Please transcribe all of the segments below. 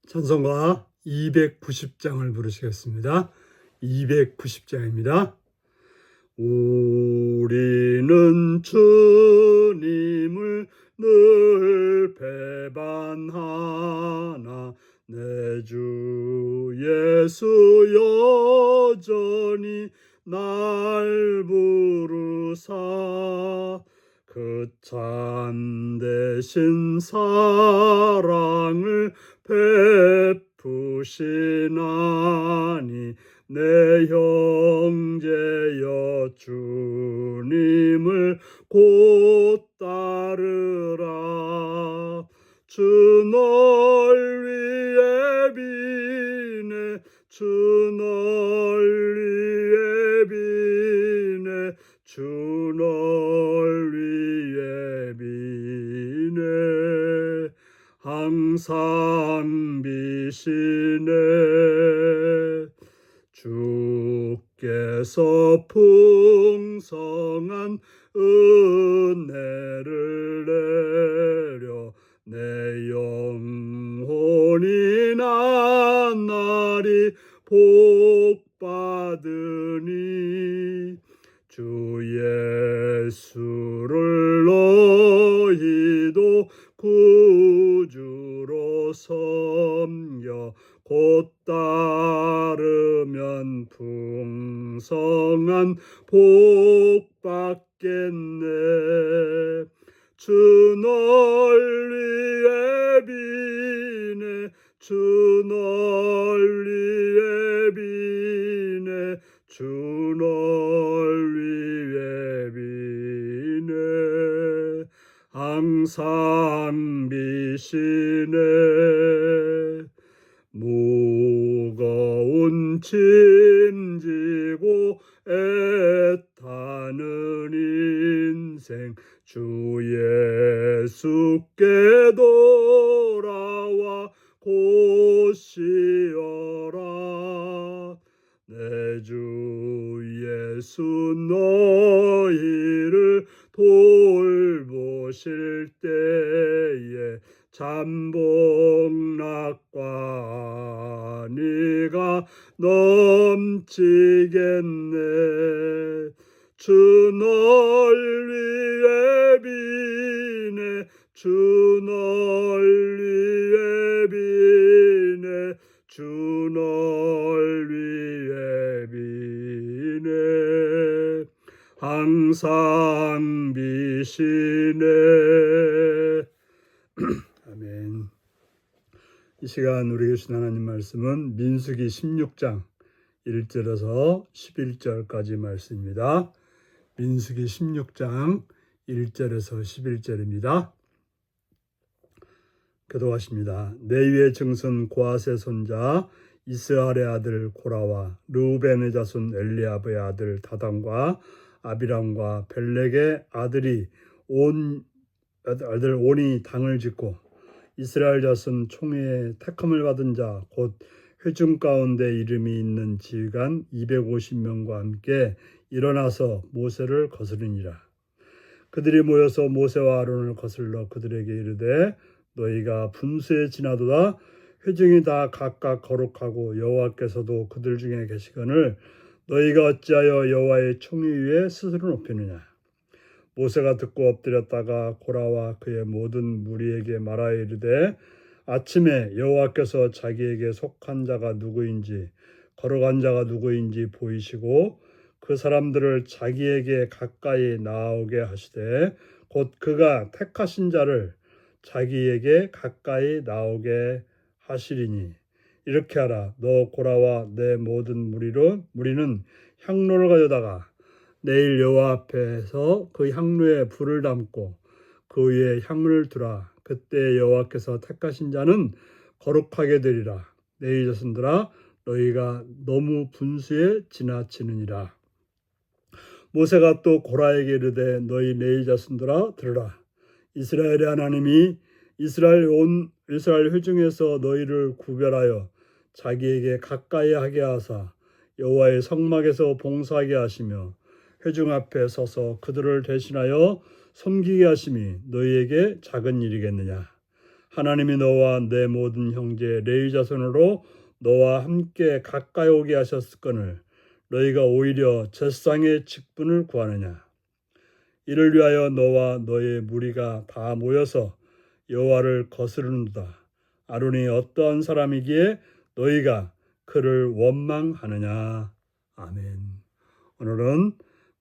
찬송가 290장을 부르시겠습니다. 290장입니다. 우리는 주님을 늘 배반하나 내 주 예수 여전히 날 부르사 그 참되신 사랑을 베푸시나니 내 형제여 주님을 곧 따르라. 주 널 위해 비네 주 널 위해 비네 주 널 위해 비네 항상 비시네. 주께서 풍성한 은혜를 내려 내 영혼이 나날이 복받으니 주 예수를 너희도 구주로 섬겨 곧 따르면 풍성한 복 받겠네. 주 널 위해 비네 주 널 위해 비네 주 널 위해 비네 항상 비시네. 무거운 짐 지고 애타는 인생 주 예수께 돌아와 곧 쉬어라. 내 주 예수 너희를 돌보실 때에 잠복락과 네가 넘치겠네. 주 널 위해 비네 주 널 위해 비네 주 널 위해 비네 항상 비시네. 아멘. 이 시간 우리 주신 하나님 말씀은 민수기 16장 1절에서 11절까지 말씀입니다. 민수기 16장 1절에서 11절입니다. 기도하십니다. 레위의 증손 고앗의 손자 이스라엘의 아들 고라와 르우벤의 자손 엘리아브의 아들 다단과 아비람과 벨렉의 아들 온이 당을 짓고 이스라엘 자손 총회의 택함을 받은 자 곧 회중 가운데 이름이 있는 지휘관 250명과 함께 일어나서 모세를 거스르니라. 그들이 모여서 모세와 아론을 거슬러 그들에게 이르되 너희가 분수에 지나도다. 회중이 다 각각 거룩하고 여호와께서도 그들 중에 계시거늘 너희가 어찌하여 여호와의 총위 위에 스스로 높이느냐. 모세가 듣고 엎드렸다가 고라와 그의 모든 무리에게 말하여 이르되 아침에 여호와께서 자기에게 속한 자가 누구인지 거룩한 자가 누구인지 보이시고 그 사람들을 자기에게 가까이 나오게 하시되 곧 그가 택하신 자를 자기에게 가까이 나오게 하시리니 이렇게 하라. 너 고라와 내 모든 무리는 향로를 가져다가 내일 여호와 앞에서 그 향로에 불을 담고 그 위에 향을 두라. 그때 여호와께서 택하신 자는 거룩하게 되리라. 내일 자손들아 너희가 너무 분수에 지나치느니라. 모세가 또 고라에게 이르되 너희 내일 자손들아 들으라. 이스라엘의 하나님이 이스라엘 회중에서 너희를 구별하여 자기에게 가까이 하게 하사 여호와의 성막에서 봉사하게 하시며 회중 앞에 서서 그들을 대신하여 섬기게 하심이 너희에게 작은 일이겠느냐. 하나님이 너와 내 모든 형제 레위 자손으로 너와 함께 가까이 오게 하셨거늘 너희가 오히려 제사장의 직분을 구하느냐. 이를 위하여 너와 너의 무리가 다 모여서 여호와를 거스르는도다. 아론이 어떠한 사람이기에 너희가 그를 원망하느냐. 아멘. 오늘은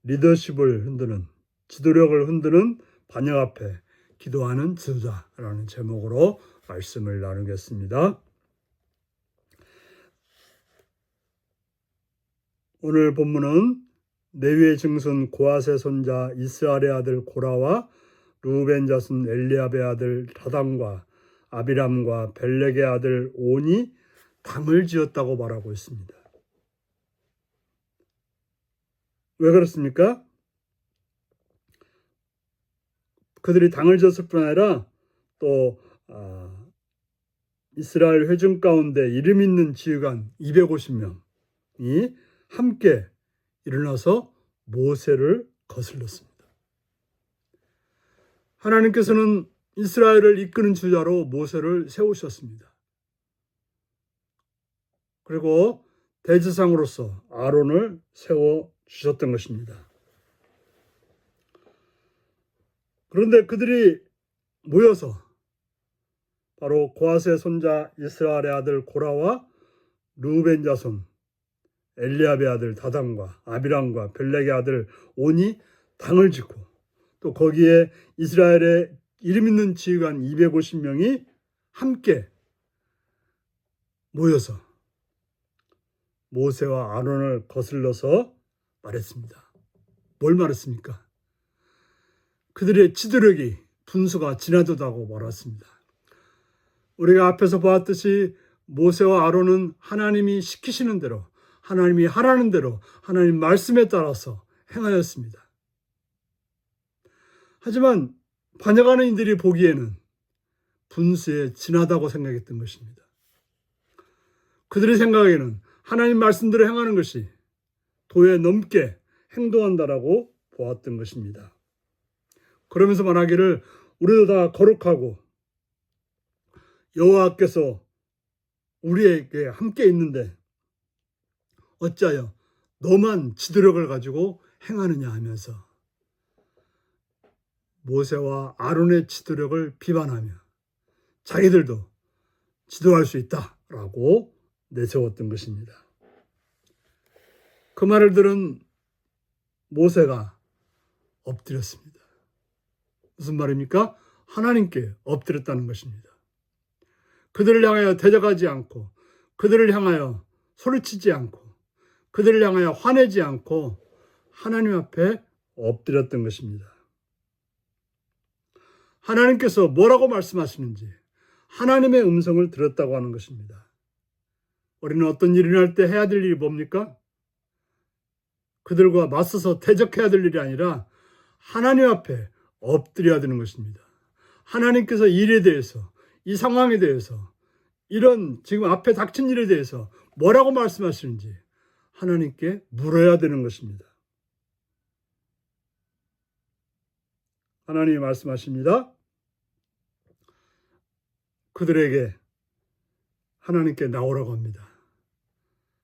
리더십을 흔드는, 지도력을 흔드는 반역 앞에 기도하는 지도자라는 제목으로 말씀을 나누겠습니다. 오늘 본문은 레위의 증손 고앗의 손자 이스라엘의 아들 고라와 르우벤 자손 엘리압의 아들 다단과 아비람과 벨렉의 아들 온이 당을 지었다고 말하고 있습니다. 왜 그렇습니까? 그들이 당을 지었을 뿐 아니라 또 이스라엘 회중 가운데 이름 있는 지휘관 250명이 함께 일어나서 모세를 거슬렀습니다. 하나님께서는 이스라엘을 이끄는 주자로 모세를 세우셨습니다. 그리고 대제사장으로서 아론을 세워주셨던 것입니다. 그런데 그들이 모여서 바로 고앗의 손자 이스라엘의 아들 고라와 르우벤 자손 엘리압의 아들 다단과 아비람과 벨렉의 아들 온이 당을 짓고 또 거기에 이스라엘의 이름 있는 지휘관 250명이 함께 모여서 모세와 아론을 거슬러서 말했습니다. 뭘 말했습니까? 그들의 지도력이 분수가 지나도다고 말했습니다. 우리가 앞에서 보았듯이 모세와 아론은 하나님이 시키시는 대로, 하나님이 하라는 대로, 하나님 말씀에 따라서 행하였습니다. 하지만 반역하는 이들이 보기에는 분수에 지나다고 생각했던 것입니다. 그들의 생각에는 하나님 말씀대로 행하는 것이 도에 넘게 행동한다라고 보았던 것입니다. 그러면서 말하기를 우리도 다 거룩하고 여호와께서 우리에게 함께 있는데 어찌하여 너만 지도력을 가지고 행하느냐 하면서 모세와 아론의 지도력을 비판하며 자기들도 지도할 수 있다라고 내세웠던 것입니다. 그 말을 들은 모세가 엎드렸습니다. 무슨 말입니까? 하나님께 엎드렸다는 것입니다. 그들을 향하여 대적하지 않고 그들을 향하여 소리치지 않고 그들을 향하여 화내지 않고 하나님 앞에 엎드렸던 것입니다. 하나님께서 뭐라고 말씀하시는지 하나님의 음성을 들었다고 하는 것입니다. 우리는 어떤 일이 일어날 때 해야 될 일이 뭡니까? 그들과 맞서서 대적해야 될 일이 아니라 하나님 앞에 엎드려야 되는 것입니다. 하나님께서 일에 대해서, 이 상황에 대해서, 이런 지금 앞에 닥친 일에 대해서 뭐라고 말씀하시는지 하나님께 물어야 되는 것입니다. 하나님이 말씀하십니다. 그들에게 하나님께 나오라고 합니다.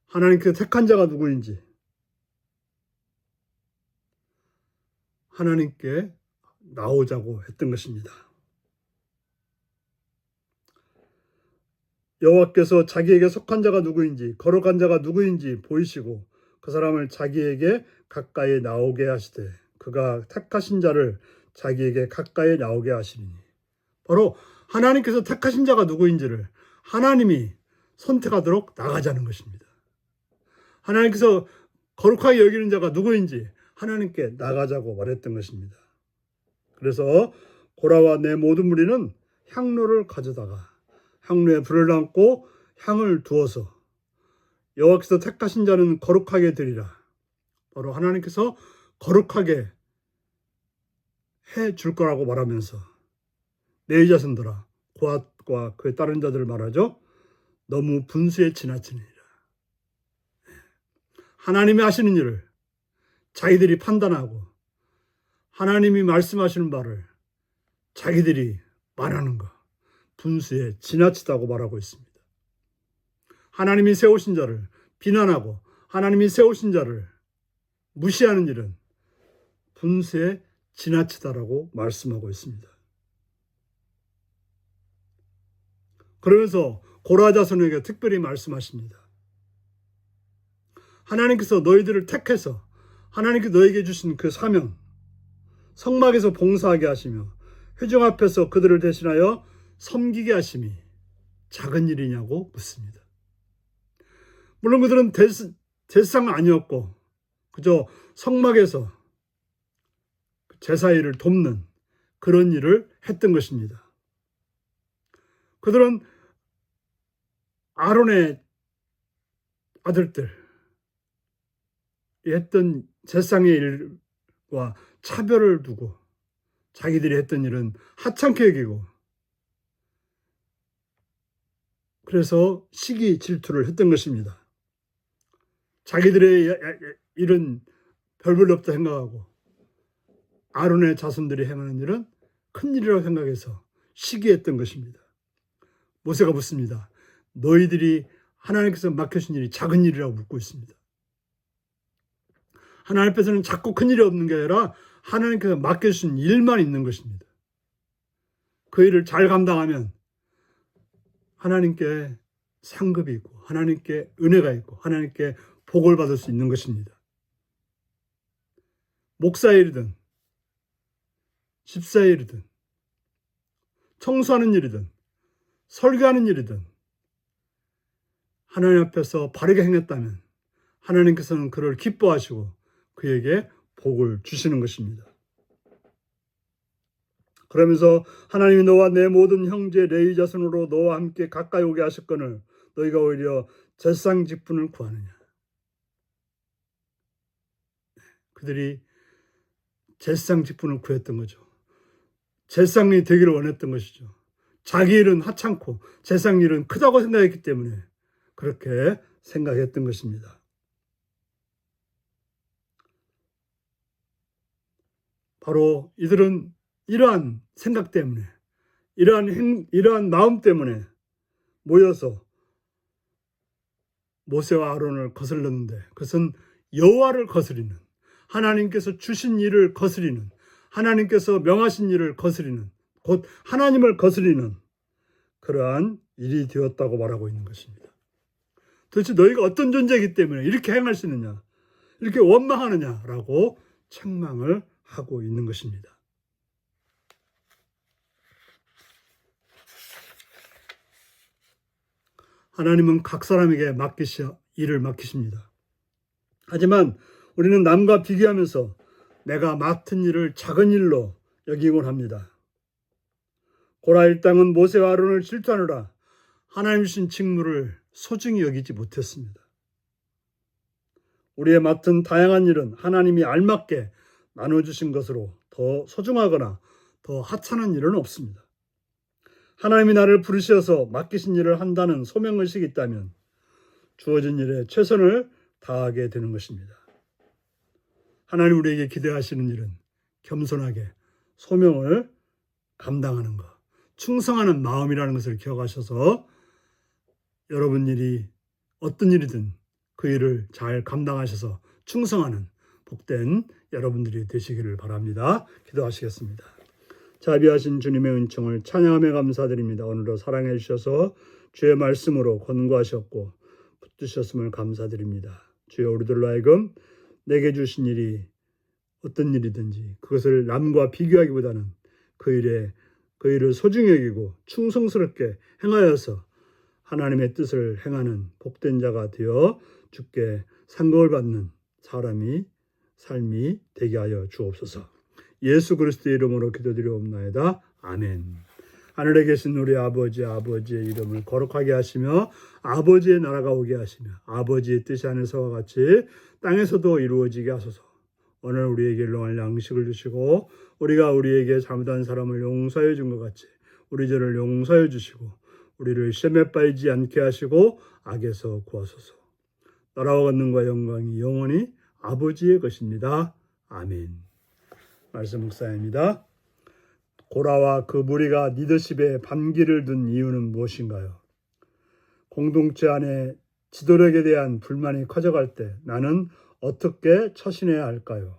하나님께 택한 자가 누구인지 하나님께 나오자고 했던 것입니다. 여호와께서 자기에게 속한 자가 누구인지 거룩한 자가 누구인지 보이시고 그 사람을 자기에게 가까이 나오게 하시되 그가 택하신 자를 자기에게 가까이 나오게 하시니 바로 하나님께서 택하신 자가 누구인지를 하나님이 선택하도록 나가자는 것입니다. 하나님께서 거룩하게 여기는 자가 누구인지 하나님께 나가자고 말했던 것입니다. 그래서 고라와 내 모든 무리는 향로를 가져다가 향로에 불을 담고 향을 두어서 여호와께서 택하신 자는 거룩하게 되리라. 바로 하나님께서 거룩하게 해 줄 거라고 말하면서 내 자손들아 고앗과 그의 다른 자들을 말하죠. 너무 분수에 지나치니라. 하나님이 하시는 일을 자기들이 판단하고 하나님이 말씀하시는 바를 자기들이 말하는 것, 분수에 지나치다고 말하고 있습니다. 하나님이 세우신 자를 비난하고 하나님이 세우신 자를 무시하는 일은 분수에 지나치다라고 말씀하고 있습니다. 그러면서 고라 자손에게 특별히 말씀하십니다. 하나님께서 너희들을 택해서 하나님께서 너에게 주신 그 사명, 성막에서 봉사하게 하시며 회중 앞에서 그들을 대신하여 섬기게 하심이 작은 일이냐고 묻습니다. 물론 그들은 대상 아니었고 그저 성막에서 제사 일을 돕는 그런 일을 했던 것입니다. 그들은 아론의 아들들이 했던 제사의 일과 차별을 두고 자기들이 했던 일은 하찮게 여기고 그래서 시기 질투를 했던 것입니다. 자기들의 일은 별볼 없다 생각하고 아론의 자손들이 행하는 일은 큰일이라고 생각해서 시기했던 것입니다. 모세가 묻습니다. 너희들이 하나님께서 맡겨주신 일이 작은 일이라고 묻고 있습니다. 하나님 앞에서는 자꾸 큰일이 없는 게 아니라 하나님께서 맡겨주신 일만 있는 것입니다. 그 일을 잘 감당하면 하나님께 상급이 있고 하나님께 은혜가 있고 하나님께 복을 받을 수 있는 것입니다. 목사의 일이든 집사의 일이든 청소하는 일이든 설교하는 일이든 하나님 앞에서 바르게 행했다면 하나님께서는 그를 기뻐하시고 그에게 복을 주시는 것입니다. 그러면서 하나님이 너와 내 모든 형제 레위 자손으로 너와 함께 가까이 오게 하셨거늘 너희가 오히려 제사장 직분을 구하느냐. 그들이 제사장 직분을 구했던 거죠. 제사장이 되기를 원했던 것이죠. 자기 일은 하찮고 제사장 일은 크다고 생각했기 때문에 그렇게 생각했던 것입니다. 바로 이들은 이러한 생각 때문에 이러한 마음 때문에 모여서 모세와 아론을 거슬렀는데 그것은 여호와를 거스리는 하나님께서 주신 일을 거스리는 하나님께서 명하신 일을 거스리는 곧 하나님을 거스리는 그러한 일이 되었다고 말하고 있는 것입니다. 도대체 너희가 어떤 존재이기 때문에 이렇게 행할 수 있느냐 이렇게 원망하느냐라고 책망을 하고 있는 것입니다. 하나님은 각 사람에게 일을 맡기십니다. 하지만 우리는 남과 비교하면서 내가 맡은 일을 작은 일로 여기곤 합니다. 고라 일당은 모세와 아론을 질투하느라 하나님 주신 직무를 소중히 여기지 못했습니다. 우리의 맡은 다양한 일은 하나님이 알맞게 나눠주신 것으로 더 소중하거나 더 하찮은 일은 없습니다. 하나님이 나를 부르셔서 맡기신 일을 한다는 소명의식이 있다면 주어진 일에 최선을 다하게 되는 것입니다. 하나님 우리에게 기대하시는 일은 겸손하게 소명을 감당하는 것, 충성하는 마음이라는 것을 기억하셔서 여러분 일이 어떤 일이든 그 일을 잘 감당하셔서 충성하는 복된 여러분들이 되시기를 바랍니다. 기도하시겠습니다. 자비하신 주님의 은총을 찬양하며 감사드립니다. 오늘도 사랑해 주셔서 주의 말씀으로 권고하셨고 붙드셨음을 감사드립니다. 주여 우리들로 하여금 내게 주신 일이 어떤 일이든지 그것을 남과 비교하기보다는 그 일을 소중히 여기고 충성스럽게 행하여서 하나님의 뜻을 행하는 복된 자가 되어 주께 상급을 받는 삶이 되게 하여 주옵소서. 예수 그리스도의 이름으로 기도드리옵나이다. 아멘. 하늘에 계신 우리 아버지의 이름을 거룩하게 하시며 아버지의 나라가 오게 하시며 아버지의 뜻이 하늘에서와 같이 땅에서도 이루어지게 하소서. 오늘 우리에게 일용할 양식을 주시고 우리가 우리에게 잘못한 사람을 용서해 준 것 같이 우리 죄를 용서해 주시고 우리를 시험에 빠지지 않게 하시고 악에서 구하소서. 나라와 권능과 영광이 영원히 아버지의 것입니다. 아멘. 말씀 묵상입니다. 고라와 그 무리가 리더십에 반기를 둔 이유는 무엇인가요? 공동체 안에 지도력에 대한 불만이 커져갈 때 나는 어떻게 처신해야 할까요?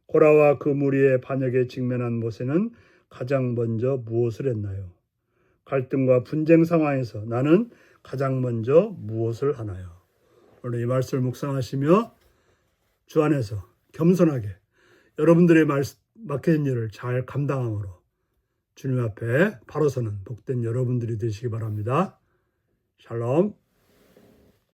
고라와 그 무리의 반역에 직면한 모세는 가장 먼저 무엇을 했나요? 갈등과 분쟁 상황에서 나는 가장 먼저 무엇을 하나요? 오늘 이 말씀을 묵상하시며 주 안에서 겸손하게 여러분들의 맡겨진 일을 잘 감당함으로 주님 앞에 바로 서는 복된 여러분들이 되시기 바랍니다. 샬롬.